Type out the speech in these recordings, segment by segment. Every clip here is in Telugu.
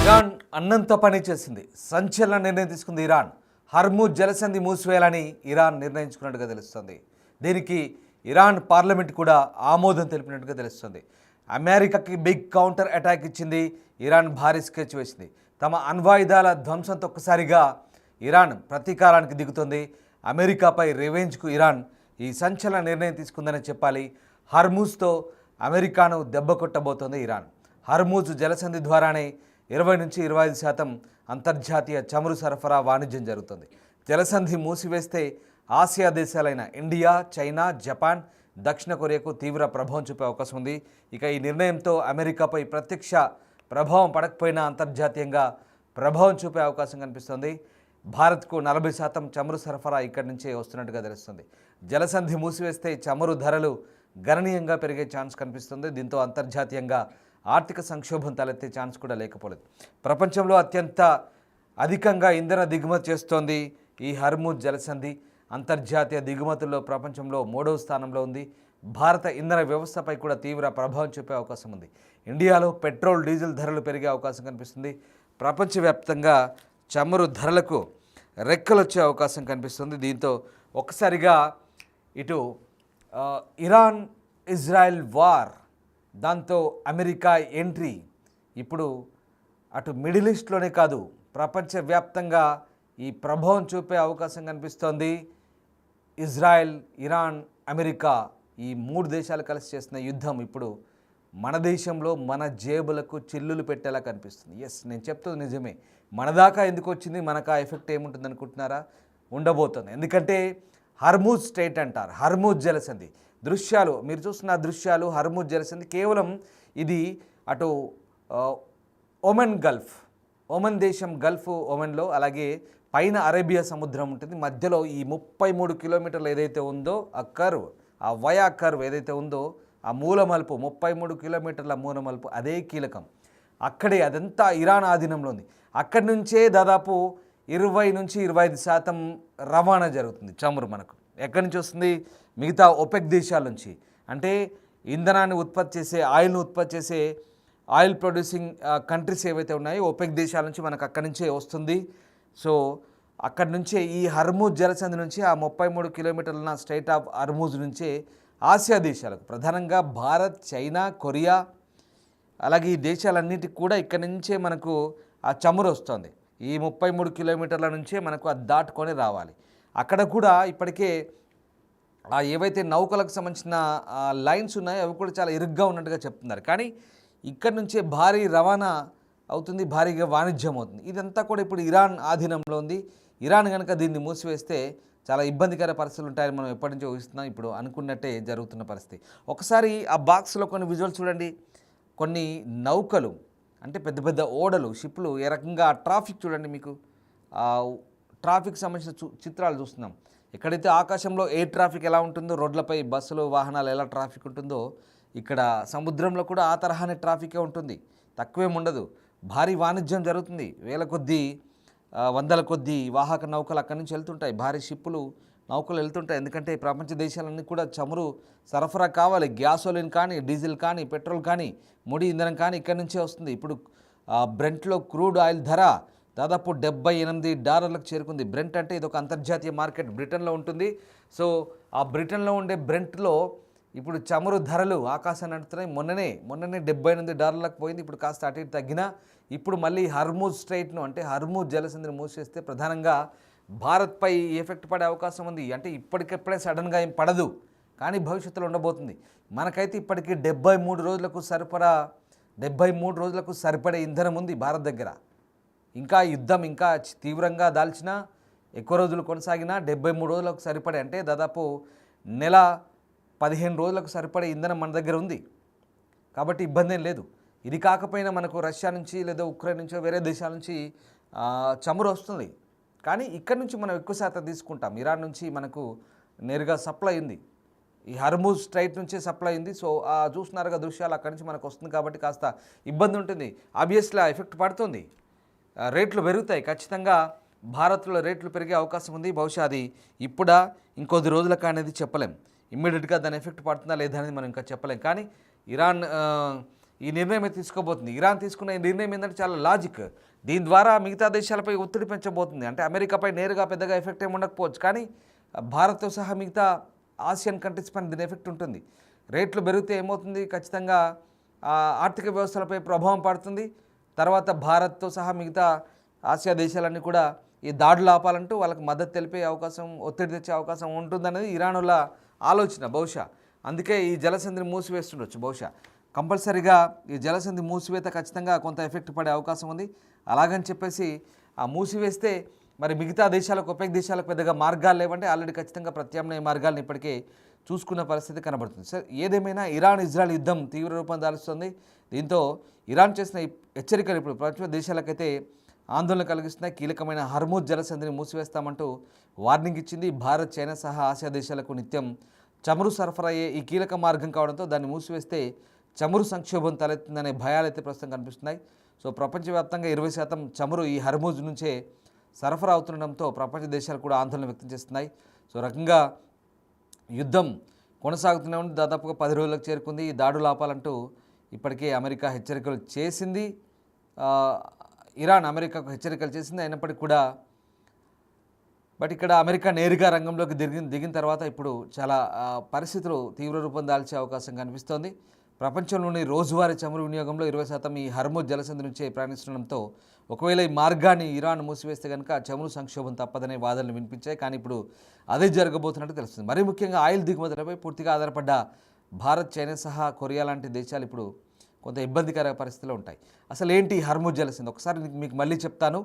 ఇరాన్ అన్నంత పని చేసింది. సంచలన నిర్ణయం తీసుకుంది ఇరాన్. హర్ముజ్ జలసంధి మూసివేయాలని ఇరాన్ నిర్ణయించుకున్నట్టుగా తెలుస్తుంది. దీనికి ఇరాన్ పార్లమెంట్ కూడా ఆమోదం తెలిపినట్టుగా తెలుస్తుంది. అమెరికాకి బిగ్ కౌంటర్ అటాక్ ఇచ్చింది ఇరాన్. భారీ స్కెచ్ వేసింది. తమ అణ్వాయుధాల ధ్వంసంతో ఒక్కసారిగా ఇరాన్ ప్రతీకారానికి దిగుతుంది. అమెరికాపై రివెంజ్కు ఇరాన్ ఈ సంచలన నిర్ణయం తీసుకుందని చెప్పాలి. హర్ముజ్తో అమెరికాను దెబ్బ కొట్టబోతోంది ఇరాన్. హర్ముజ్ జలసంధి ద్వారానే 20 నుంచి 25% అంతర్జాతీయ చమురు సరఫరా వాణిజ్యం జరుగుతుంది. జలసంధి మూసివేస్తే ఆసియా దేశాలైన ఇండియా, చైనా, జపాన్, దక్షిణ కొరియాకు తీవ్ర ప్రభావం చూపే అవకాశం ఉంది. ఇక ఈ నిర్ణయంతో అమెరికాపై ప్రత్యక్ష ప్రభావం పడకపోయినా అంతర్జాతీయంగా ప్రభావం చూపే అవకాశం కనిపిస్తుంది. భారత్కు 40% చమురు సరఫరా ఇక్కడి నుంచే వస్తున్నట్టుగా తెలుస్తుంది. జలసంధి మూసివేస్తే చమురు ధరలు గణనీయంగా పెరిగే ఛాన్స్ కనిపిస్తుంది. దీంతో అంతర్జాతీయంగా ఆర్థిక సంక్షోభం తలెత్తే ఛాన్స్ కూడా లేకపోలేదు. ప్రపంచంలో అత్యంత అధికంగా ఇంధన దిగుమతి చేస్తోంది ఈ హర్ముజ్ జలసంధి. అంతర్జాతీయ దిగుమతుల్లో ప్రపంచంలో 3వ స్థానంలో ఉంది. భారత ఇంధన వ్యవస్థపై కూడా తీవ్ర ప్రభావం చూపే అవకాశం ఉంది. ఇండియాలో పెట్రోల్, డీజిల్ ధరలు పెరిగే అవకాశం కనిపిస్తుంది. ప్రపంచవ్యాప్తంగా చమురు ధరలకు రెక్కలు వచ్చే అవకాశం కనిపిస్తుంది. దీంతో ఒక్కసారిగా ఇటు ఇరాన్ ఇజ్రాయెల్ వార్, దాంతో అమెరికా ఎంట్రీ, ఇప్పుడు అటు మిడిల్ ఈస్ట్లోనే కాదు ప్రపంచవ్యాప్తంగా ఈ ప్రభావం చూపే అవకాశం కనిపిస్తోంది. ఇజ్రాయెల్, ఇరాన్, అమెరికా ఈ 3 దేశాలు కలిసి చేస్తున్న యుద్ధం ఇప్పుడు మన దేశంలో మన జేబులకు చిల్లులు పెట్టేలా కనిపిస్తుంది. ఎస్, నేను చెప్తుంది నిజమే. మన దాకా ఎందుకు వచ్చింది, మనకు ఆ ఎఫెక్ట్ ఏముంటుంది అనుకుంటున్నారా? ఉండబోతుంది. ఎందుకంటే హర్ముజ్ స్ట్రెయిట్ అంటారు, హర్ముజ్ జలసంధి దృశ్యాలు మీరు చూస్తున్న దృశ్యాలు. హర్ముజ్ జలసంధి కేవలం ఇది అటు ఒమన్ గల్ఫ్, ఒమన్ దేశం గల్ఫ్ ఒమన్లో, అలాగే పైన అరేబియా సముద్రం ఉంటుంది. మధ్యలో ఈ 33 కిలోమీటర్లు ఏదైతే ఉందో ఆ కర్వ్, ఆ వయా కర్వ్ ఏదైతే ఉందో ఆ మూలమలుపు, 33 కిలోమీటర్ల మూలమలుపు అదే కీలకం. అక్కడే అదంతా ఇరాన్ ఆధీనంలో ఉంది. అక్కడి నుంచే దాదాపు 20 నుంచి 25% రవాణా జరుగుతుంది చమురు. మనకు ఎక్కడి నుంచి వస్తుంది? మిగతా ఒపెక్ దేశాల నుంచి. అంటే ఇంధనాన్ని ఉత్పత్తి చేసే, ఆయిల్ను ఉత్పత్తి చేసే ఆయిల్ ప్రొడ్యూసింగ్ కంట్రీస్ ఏవైతే ఉన్నాయో ఒపెక్ దేశాల నుంచి మనకు అక్కడి నుంచే వస్తుంది. సో అక్కడి నుంచే ఈ హర్ముజ్ జలసంధి నుంచి ఆ 33 కిలోమీటర్ల స్ట్రెయిట్ ఆఫ్ హర్ముజ్ నుంచే ఆసియా దేశాలకు, ప్రధానంగా భారత్, చైనా, కొరియా, అలాగే ఈ దేశాలన్నిటికి కూడా ఇక్కడి నుంచే మనకు ఆ చమురు వస్తుంది. ఈ 33 కిలోమీటర్ల నుంచే మనకు అది దాటుకొని రావాలి. అక్కడ కూడా ఇప్పటికే ఏవైతే నౌకలకు సంబంధించిన లైన్స్ ఉన్నాయో అవి కూడా చాలా ఇరుగ్గా ఉన్నట్టుగా చెప్తున్నారు. కానీ ఇక్కడి నుంచే భారీ రవాణా అవుతుంది, భారీగా వాణిజ్యం అవుతుంది. ఇదంతా కూడా ఇప్పుడు ఇరాన్ ఆధీనంలో ఉంది. ఇరాన్ కనుక దీన్ని మూసివేస్తే చాలా ఇబ్బందికర పరిస్థితులు ఉంటాయని మనం ఎప్పటి నుంచో ఊహిస్తున్నాం. ఇప్పుడు అనుకున్నట్టే జరుగుతున్న పరిస్థితి. ఒకసారి ఆ బాక్స్లో కొన్ని విజువల్స్ చూడండి. కొన్ని నౌకలు, అంటే పెద్ద పెద్ద ఓడలు, షిప్లు ఏ రకంగా ట్రాఫిక్ చూడండి. మీకు ట్రాఫిక్ సంబంధించిన చిత్రాలు చూస్తున్నాం. ఎక్కడైతే ఆకాశంలో ఎయిర్ ట్రాఫిక్ ఎలా ఉంటుందో, రోడ్లపై బస్సులు, వాహనాలు ఎలా ట్రాఫిక్ ఉంటుందో, ఇక్కడ సముద్రంలో కూడా ఆ తరహానే ట్రాఫికే ఉంటుంది. తక్కువేం ఉండదు. భారీ వాణిజ్యం జరుగుతుంది. వేల కొద్దీ, వందల కొద్దీ వాహక నౌకలు అక్కడి నుంచి వెళ్తుంటాయి. భారీ షిప్పులు, నౌకలు వెళ్తుంటాయి. ఎందుకంటే ప్రపంచ దేశాలన్నీ కూడా చమురు సరఫరా కావాలి. గ్యాసోలిన్ కానీ, డీజిల్ కానీ, పెట్రోల్ కానీ, ముడి ఇంధనం కానీ ఇక్కడి నుంచే వస్తుంది. ఇప్పుడు బ్రెంట్లో క్రూడ్ ఆయిల్ ధర దాదాపు $78 చేరుకుంది. బ్రెంట్ అంటే ఇది ఒక అంతర్జాతీయ మార్కెట్, బ్రిటన్లో ఉంటుంది. సో ఆ బ్రిటన్లో ఉండే బ్రెంట్లో ఇప్పుడు చమురు ధరలు ఆకాశాన్ని అంటున్నాయి. మొన్ననే $78 పోయింది. ఇప్పుడు కాస్త అటు ఇటు తగ్గినా ఇప్పుడు మళ్ళీ హర్ముజ్ స్ట్రెయిట్ను, అంటే హర్ముజ్ జలసంధిని మూసేస్తే ప్రధానంగా భారత్పై ఎఫెక్ట్ పడే అవకాశం ఉంది. అంటే ఇప్పటికెప్పుడే సడన్గా ఏం పడదు, కానీ భవిష్యత్తులో ఉండబోతుంది. మనకైతే ఇప్పటికీ 73 రోజులకు సరిపడే ఇంధనం ఉంది భారత్ దగ్గర. ఇంకా యుద్ధం ఇంకా తీవ్రంగా దాల్చినా, ఎక్కువ రోజులు కొనసాగినా 73 రోజులకు సరిపడే, అంటే దాదాపు నెల 15 రోజులకు సరిపడే ఇంధనం మన దగ్గర ఉంది. కాబట్టి ఇబ్బంది ఏం లేదు. ఇది కాకపోయినా మనకు రష్యా నుంచి లేదా ఉక్రెయిన్ నుంచో వేరే దేశాల నుంచి చమురు వస్తుంది. కానీ ఇక్కడ నుంచి మనం ఎక్కువ శాతం తీసుకుంటాం. ఇరాన్ నుంచి మనకు నేరుగా సప్లై ఉంది. ఈ హర్ముజ్ స్ట్రైట్ నుంచే సప్లై ఉంది. సో చూస్తున్నారుగా దృశ్యాలు, అక్కడి నుంచి మనకు వస్తుంది. కాబట్టి కాస్త ఇబ్బంది ఉంటుంది. ఆబ్వియస్లీ ఎఫెక్ట్ పడుతుంది. రేట్లు పెరుగుతాయి. ఖచ్చితంగా భారత్లో రేట్లు పెరిగే అవకాశం ఉంది. బహుశా అది ఇప్పుడా ఇంకొద్ది రోజులకు అనేది చెప్పలేం. ఇమ్మీడియట్గా దాని ఎఫెక్ట్ పడుతుందా లేదా అనేది మనం ఇంకా చెప్పలేం. కానీ ఈ నిర్ణయం అయితే తీసుకోబోతుంది. ఇరాన్ తీసుకున్న ఈ నిర్ణయం ఏంటంటే చాలా లాజిక్. దీని ద్వారా మిగతా దేశాలపై ఒత్తిడి పెంచబోతుంది. అంటే అమెరికాపై నేరుగా పెద్దగా ఎఫెక్ట్ ఏమి ఉండకపోవచ్చు, కానీ భారత్తో సహా మిగతా ఆసియన్ కంట్రీస్ పైన దీని ఎఫెక్ట్ ఉంటుంది. రేట్లు పెరిగితే ఏమవుతుంది, ఖచ్చితంగా ఆర్థిక వ్యవస్థలపై ప్రభావం పడుతుంది. తర్వాత భారత్తో సహా మిగతా ఆసియా దేశాలన్నీ కూడా ఈ దాడులు ఆపాలంటూ వాళ్ళకి మద్దతు తెలిపే అవకాశం, ఒత్తిడి తెచ్చే అవకాశం ఉంటుందనేది ఇరానుల ఆలోచన బహుశా. అందుకే ఈ జలసంధిని మూసివేస్తుండొచ్చు బహుశా. కంపల్సరీగా ఈ జలసంధి మూసివేత ఖచ్చితంగా కొంత ఎఫెక్ట్ పడే అవకాశం ఉంది. అలాగని చెప్పేసి ఆ మూసివేస్తే మరి మిగతా దేశాలకు, ఒపెక్ దేశాలకు పెద్దగా మార్గాలు లేవంటే ఆల్రెడీ ఖచ్చితంగా ప్రత్యామ్నాయ మార్గాలను ఇప్పటికే చూసుకున్న పరిస్థితి కనబడుతుంది. సార్, ఏదేమైనా ఇరాన్ ఇజ్రాయెల్ యుద్ధం తీవ్ర రూపం దాల్చుతుంది. దీంతో ఇరాన్ చేసిన హెచ్చరికలు ఇప్పుడు ప్రపంచ దేశాలకైతే ఆందోళన కలిగిస్తున్నాయి. కీలకమైన హర్మూజ్ జలసంధిని మూసివేస్తామంటూ వార్నింగ్ ఇచ్చింది. భారత్, చైనా సహా ఆసియా దేశాలకు నిత్యం చమురు సరఫరా అయ్యే ఈ కీలక మార్గం కావడంతో దాన్ని మూసివేస్తే చమురు సంక్షోభం తలెత్తుందనే భయాలు అయితే ప్రస్తుతం కనిపిస్తున్నాయి. సో ప్రపంచవ్యాప్తంగా 20% చమురు ఈ హర్మూజ్ నుంచే సరఫరా అవుతుండడంతో ప్రపంచ దేశాలు కూడా ఆందోళన వ్యక్తం చేస్తున్నాయి. సో రకంగా యుద్ధం కొనసాగుతూనే ఉంది. దాదాపుగా 10 రోజులకు చేరుకుంది. ఈ దాడులు ఆపాలంటూ ఇప్పటికే అమెరికా హెచ్చరికలు చేసింది. ఇరాన్ అమెరికాకు హెచ్చరికలు చేసింది. అయినప్పటికీ కూడా బట్ ఇక్కడ అమెరికా నేరుగా రంగంలోకి దిగిన తర్వాత ఇప్పుడు చాలా పరిస్థితులు తీవ్ర రూపం దాల్చే అవకాశం కనిపిస్తోంది. ప్రపంచంలోని రోజువారీ చమురు వినియోగంలో 20% ఈ హర్మూజ్ జలసంధి నుంచే ప్రయాణిస్తుండడంతో ఒకవేళ ఈ మార్గాన్ని ఇరాన్ మూసివేస్తే కనుక చమురు సంక్షోభం తప్పదనే వాదనలు వినిపించాయి. కానీ ఇప్పుడు అదే జరగబోతున్నట్టు తెలుస్తుంది. మరీ ముఖ్యంగా ఆయిల్ దిగుమతులపై పూర్తిగా ఆధారపడ్డ భారత్, చైనా సహా కొరియా లాంటి దేశాలు ఇప్పుడు కొంత ఇబ్బందికర పరిస్థితిలో ఉంటాయి. అసలు ఏంటి హర్మూజ్ జలసంధి ఒకసారి మీకు మళ్ళీ చెప్తాను.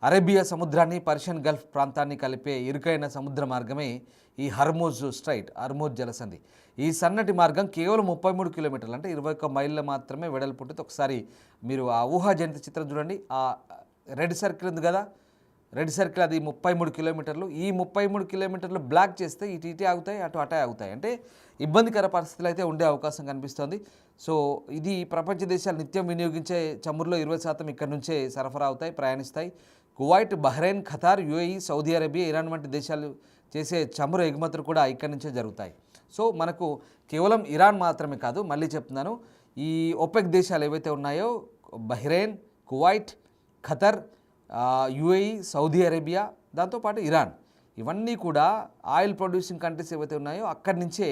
అరేబియా సముద్రాన్ని, పర్షియన్ గల్ఫ్ ప్రాంతాన్ని కలిపే ఇరుకైన సముద్ర మార్గమే ఈ హర్మూజ్ స్ట్రైట్, హర్మూజ్ జలసంధి. ఈ సన్నటి మార్గం కేవలం 33 కిలోమీటర్లు, అంటే 21 మైళ్ళ మాత్రమే వెడల్పు ఉంటుంది. ఒకసారి మీరు ఆ ఊహాజనిత చిత్రం చూడండి. ఆ రెడ్ సర్కిల్ ఉంది కదా, రెడ్ సర్కిల్ అది 33 కిలోమీటర్లు. ఈ 33 కిలోమీటర్లు బ్లాక్ చేస్తే ఇటు ఆగుతాయి, అటు అటే ఆగుతాయి. అంటే ఇబ్బందికర పరిస్థితులు అయితే ఉండే అవకాశం కనిపిస్తోంది. సో ఇది ప్రపంచ దేశాలు నిత్యం వినియోగించే చమురులో 20% ఇక్కడ నుంచే సరఫరా అవుతాయి, ప్రయాణిస్తాయి. Kuwait, Bahrain, Qatar, UAE, Saudi Arabia, Iran వంటి దేశాలు చేసే చమురు ఎగుమతులు కూడా ఇక్కడి నుంచే జరుగుతాయి. సో మనకు కేవలం ఇరాన్ మాత్రమే కాదు, మళ్ళీ చెప్తున్నాను, ఈ ఒపెక్ దేశాలు ఏవైతే ఉన్నాయో Bahrain, Kuwait, Qatar, UAE, Saudi Arabia, దాంతోపాటు ఇరాన్, ఇవన్నీ కూడా ఆయిల్ ప్రొడ్యూసింగ్ కంట్రీస్ ఏవైతే ఉన్నాయో అక్కడి నుంచే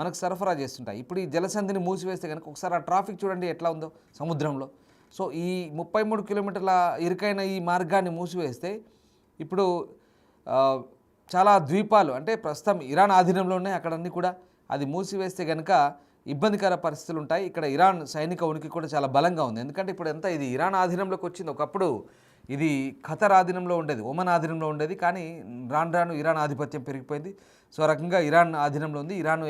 మనకు సరఫరా చేస్తుంటాయి. ఇప్పుడు ఈ జలసంధిని మూసివేస్తే కనుక ఒకసారి ఆ ట్రాఫిక్ చూడండి ఎట్లా ఉందో సముద్రంలో. సో ఈ 33 కిలోమీటర్ల ఇరుకైన ఈ మార్గాన్ని మూసివేస్తే ఇప్పుడు చాలా ద్వీపాలు, అంటే ప్రస్తుతం ఇరాన్ ఆధీనంలో ఉన్నాయి, అక్కడన్నీ కూడా అది మూసివేస్తే కనుక ఇబ్బందికర పరిస్థితులు ఉంటాయి. ఇక్కడ ఇరాన్ సైనిక ఉనికి కూడా చాలా బలంగా ఉంది. ఎందుకంటే ఇప్పుడు ఎంత ఇది ఇరాన్ ఆధీనంలోకి వచ్చింది. ఒకప్పుడు ఇది ఖతర్ ఆధీనంలో ఉండేది, ఒమన్ ఆధీనంలో ఉండేది, కానీ రాను ఇరాన్ ఆధిపత్యం పెరిగిపోయింది. సో రకంగా ఇరాన్ ఆధీనంలో ఉంది. ఇరాన్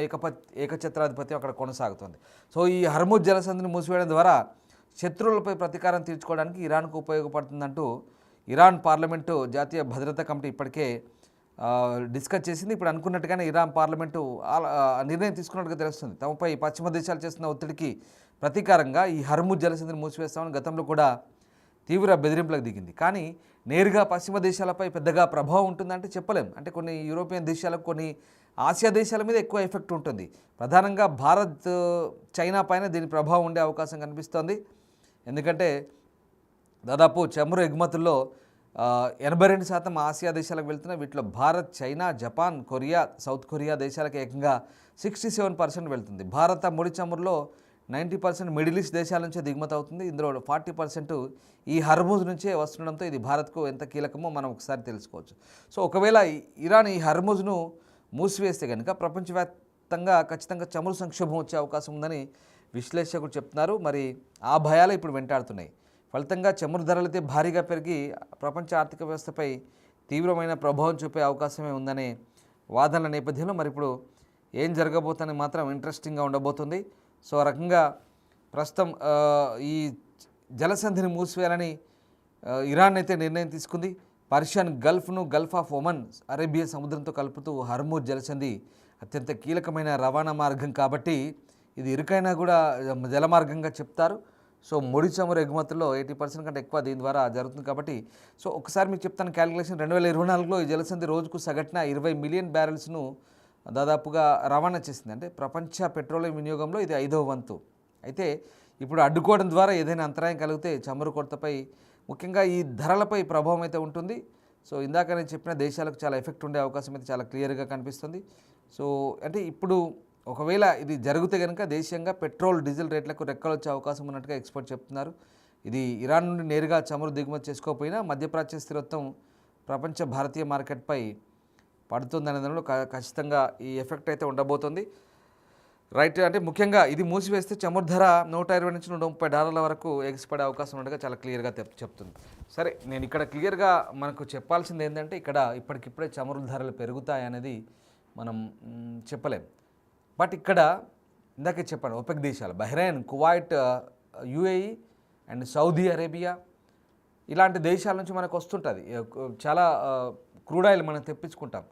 ఏకఛత్రాధిపత్యం అక్కడ కొనసాగుతుంది. సో ఈ హర్మూజ్ జలసంధిని మూసివేయడం ద్వారా శత్రువులపై ప్రతీకారం తీర్చుకోవడానికి ఇరాన్కు ఉపయోగపడుతుందంటూ ఇరాన్ పార్లమెంటు జాతీయ భద్రతా కమిటీ ఇప్పటికే డిస్కస్ చేసింది. ఇప్పుడు అనుకున్నట్టుగానే ఇరాన్ పార్లమెంటు నిర్ణయం తీసుకున్నట్టుగా తెలుస్తుంది. తమపై పశ్చిమ దేశాలు చేస్తున్న ఒత్తిడికి ప్రతీకారంగా ఈ హర్మూజ్ జలసంధిని మూసివేస్తామని గతంలో కూడా తీవ్ర బెదిరింపులకు దిగింది. కానీ నేరుగా పశ్చిమ దేశాలపై పెద్దగా ప్రభావం ఉంటుందంటే చెప్పలేం. అంటే కొన్ని యూరోపియన్ దేశాలకు, కొన్ని ఆసియా దేశాల మీద ఎక్కువ ఎఫెక్ట్ ఉంటుంది. ప్రధానంగా భారత్, చైనా పైన దీని ప్రభావం ఉండే అవకాశం కనిపిస్తోంది. ఎందుకంటే దాదాపు చమురు ఎగుమతుల్లో 82% ఆసియా దేశాలకు వెళ్తున్నాయి. వీటిలో Bharat, China, Japan, Korea, south Korea దేశాలకు ఏకంగా 67% వెళ్తుంది. భారత ముడి చమురులో 90% మిడిల్ ఈస్ట్ దేశాల నుంచే దిగుమతి అవుతుంది. ఇందులో 40% ఈ హర్మూజ్ నుంచే వస్తుండడంతో ఇది భారత్కు ఎంత కీలకమో మనం ఒకసారి తెలుసుకోవచ్చు. సో ఒకవేళ ఇరాన్ ఈ హర్మూజ్ను మూసివేస్తే కనుక ప్రపంచవ్యాప్తంగా ఖచ్చితంగా చమురు సంక్షోభం వచ్చే అవకాశం ఉందని విశ్లేషకులు చెప్తున్నారు. మరి ఆ భయాలు ఇప్పుడు వెంటాడుతున్నాయి. ఫలితంగా చమురు ధరలు అయితే భారీగా పెరిగి ప్రపంచ ఆర్థిక వ్యవస్థపై తీవ్రమైన ప్రభావం చూపే అవకాశమే ఉందనే వాదనల నేపథ్యంలో మరి ఇప్పుడు ఏం జరగబోతుందని మాత్రం ఇంట్రెస్టింగ్గా ఉండబోతుంది. సో ఆ రకంగా ప్రస్తుతం ఈ జలసంధిని మూసివేయాలని ఇరాన్ అయితే నిర్ణయం తీసుకుంది. పర్షియన్ గల్ఫ్ను గల్ఫ్ ఆఫ్ ఒమన్, అరేబియా సముద్రంతో కలుపుతూ హర్మూజ్ జలసంధి అత్యంత కీలకమైన రవాణా మార్గం కాబట్టి ఇది ఇరుకైనా కూడా జలమార్గంగా చెప్తారు. సో ముడి చమురు ఎగుమతుల్లో 80% కంటే ఎక్కువ దీని ద్వారా జరుగుతుంది కాబట్టి సో ఒకసారి మీకు చెప్తాను క్యాలిక్యులేషన్. 2024లో ఈ జలసంధి రోజుకు సగటున 20 మిలియన్ బ్యారెల్స్ను దాదాపుగా రవాణా చేసింది. అంటే ప్రపంచ పెట్రోలియం వినియోగంలో ఇది 5వ వంతు. అయితే ఇప్పుడు అడ్డుకోవడం ద్వారా ఏదైనా అంతరాయం కలిగితే చమురు కొరతపై ముఖ్యంగా ఈ ధరలపై ప్రభావం అయితే ఉంటుంది. సో ఇందాక నేను చెప్పిన దేశాలకు చాలా ఎఫెక్ట్ ఉండే అవకాశం అయితే చాలా క్లియర్గా కనిపిస్తుంది. సో అంటే ఇప్పుడు ఒకవేళ ఇది జరిగితే కనుక దేశీయంగా పెట్రోల్ డీజిల్ రేట్లకు రెక్కలు వచ్చే అవకాశం ఉన్నట్టుగా ఎక్స్పర్ట్ చెప్తున్నారు. ఇది ఇరాన్ నుండి నేరుగా చమురు దిగుమతి చేసుకోకపోయినా మధ్యప్రాచ్య స్థిరత్వం ప్రపంచ భారతీయ మార్కెట్పై పడుతుందనే దానిలో ఖచ్చితంగా ఈ ఎఫెక్ట్ అయితే ఉండబోతుంది. రైట్, అంటే ముఖ్యంగా ఇది మూసివేస్తే చమురు ధర $120 నుంచి $130 వరకు ఎగిసిపడే అవకాశం ఉన్నట్టుగా చాలా క్లియర్గా చెప్తుంది. సరే, నేను ఇక్కడ క్లియర్గా మనకు చెప్పాల్సింది ఏంటంటే ఇక్కడ ఇప్పటికిప్పుడే చమురు ధరలు పెరుగుతాయి అనేది మనం చెప్పలేం. బట్ ఇక్కడ ఇందాకే చెప్పాను, ఒపెక్ దేశాలు Bahrain, Kuwait, UAE and Saudi Arabia ఇలాంటి దేశాల నుంచి మనకు వస్తుంటుంది చాలా క్రూడ్ ఆయిల్ మనం తెప్పించుకుంటాం.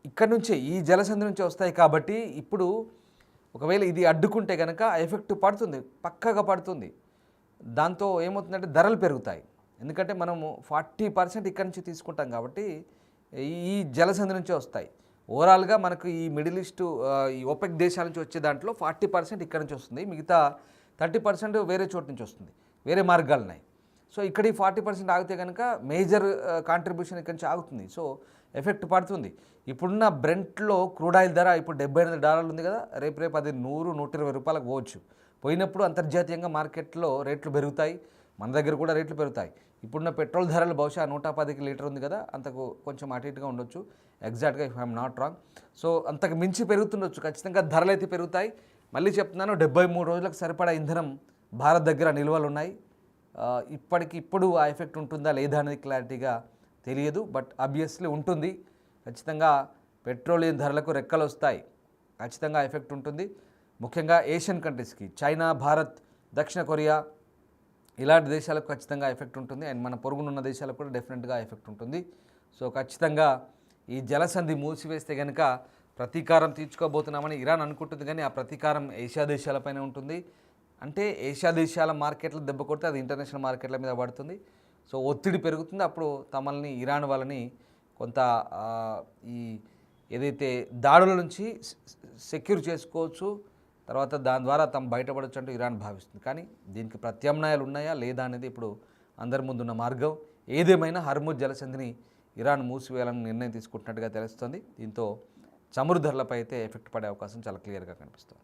ఇక్కడ నుంచే ఈ జలసంధి నుంచి వస్తాయి కాబట్టి ఇప్పుడు ఒకవేళ ఇది అడ్డుకుంటే కనుక ఎఫెక్ట్ పడుతుంది, పక్కగా పడుతుంది. దాంతో ఏమవుతుందంటే ధరలు పెరుగుతాయి. ఎందుకంటే మనము 40% ఇక్కడ నుంచి తీసుకుంటాం కాబట్టి ఈ జలసంధి నుంచే వస్తాయి. ఓవరాల్గా మనకు ఈ మిడిల్ ఈస్ట్ ఈ ఓపెక్ దేశాల నుంచి వచ్చే దాంట్లో 40% ఇక్కడ నుంచి వస్తుంది, మిగతా 30% వేరే చోటు నుంచి వస్తుంది, వేరే మార్గాలు ఉన్నాయి. సో ఇక్కడ ఈ 40% ఆగితే కనుక మేజర్ కాంట్రిబ్యూషన్ ఇక్కడ నుంచి ఆగుతుంది. సో ఎఫెక్ట్ పడుతుంది. ఇప్పుడున్న బ్రెంట్లో క్రూడ్ ఆయిల్ ధర ఇప్పుడు $78 ఉంది కదా, రేపు అది $100-120 పోవచ్చు. పోయినప్పుడు అంతర్జాతీయంగా మార్కెట్లో రేట్లు పెరుగుతాయి, మన దగ్గర కూడా రేట్లు పెరుగుతాయి. ఇప్పుడున్న పెట్రోల్ ధరలు బహుశా 110కి లీటర్ ఉంది కదా, అంతకు కొంచెం అటు ఇటుగా ఉండొచ్చు ఎగ్జాక్ట్గా, if I'm not wrong. So అంతకు మించి పెరుగుతుండొచ్చు, ఖచ్చితంగా ధరలు అయితే పెరుగుతాయి. మళ్ళీ చెప్తున్నాను, 73 రోజులకు సరిపడా ఇంధనం భారత్ దగ్గర నిల్వలు ఉన్నాయి. ఇప్పుడు ఆ ఎఫెక్ట్ ఉంటుందా లేదా అనేది క్లారిటీగా తెలియదు, బట్ ఆబ్వియస్లీ ఉంటుంది. ఖచ్చితంగా పెట్రోలియం ధరలకు రెక్కలు వస్తాయి, ఖచ్చితంగా ఎఫెక్ట్ ఉంటుంది. ముఖ్యంగా ఏషియన్ కంట్రీస్కి, చైనా, భారత్, దక్షిణ కొరియా ఇలాంటి దేశాలకు ఖచ్చితంగా ఎఫెక్ట్ ఉంటుంది. అండ్ మన పొరుగునున్న దేశాలకు కూడా డెఫినెట్గా ఎఫెక్ట్ ఉంటుంది. సో ఖచ్చితంగా ఈ జలసంధి మూసివేస్తే కనుక ప్రతీకారం తీర్చుకోబోతున్నామని ఇరాన్ అనుకుంటుంది, కానీ ఆ ప్రతీకారం ఏషియా దేశాలపైనే ఉంటుంది. అంటే ఏషియా దేశాల మార్కెట్లు దెబ్బ కొడితే అది ఇంటర్నేషనల్ మార్కెట్ల మీద పడుతుంది. సో ఒత్తిడి పెరుగుతుంది. అప్పుడు తమల్ని, ఇరాన్ వాళ్ళని కొంత ఈ ఏదైతే దాడుల నుంచి సెక్యూర్ చేసుకోవచ్చు, తర్వాత దాని ద్వారా తమ బయటపడవచ్చు అంటూ ఇరాన్ భావిస్తుంది. కానీ దీనికి ప్రత్యామ్నాయాలు ఉన్నాయా లేదా అనేది ఇప్పుడు అందరి ముందున్న మార్గం. ఏదేమైనా హర్ముజ్ జలసంధిని ఇరాన్ మూసివేయాలని నిర్ణయం తీసుకుంటున్నట్టుగా తెలుస్తుంది. దీంతో చమురు ధరలపై అయితే ఎఫెక్ట్ పడే అవకాశం చాలా క్లియర్గా కనిపిస్తుంది.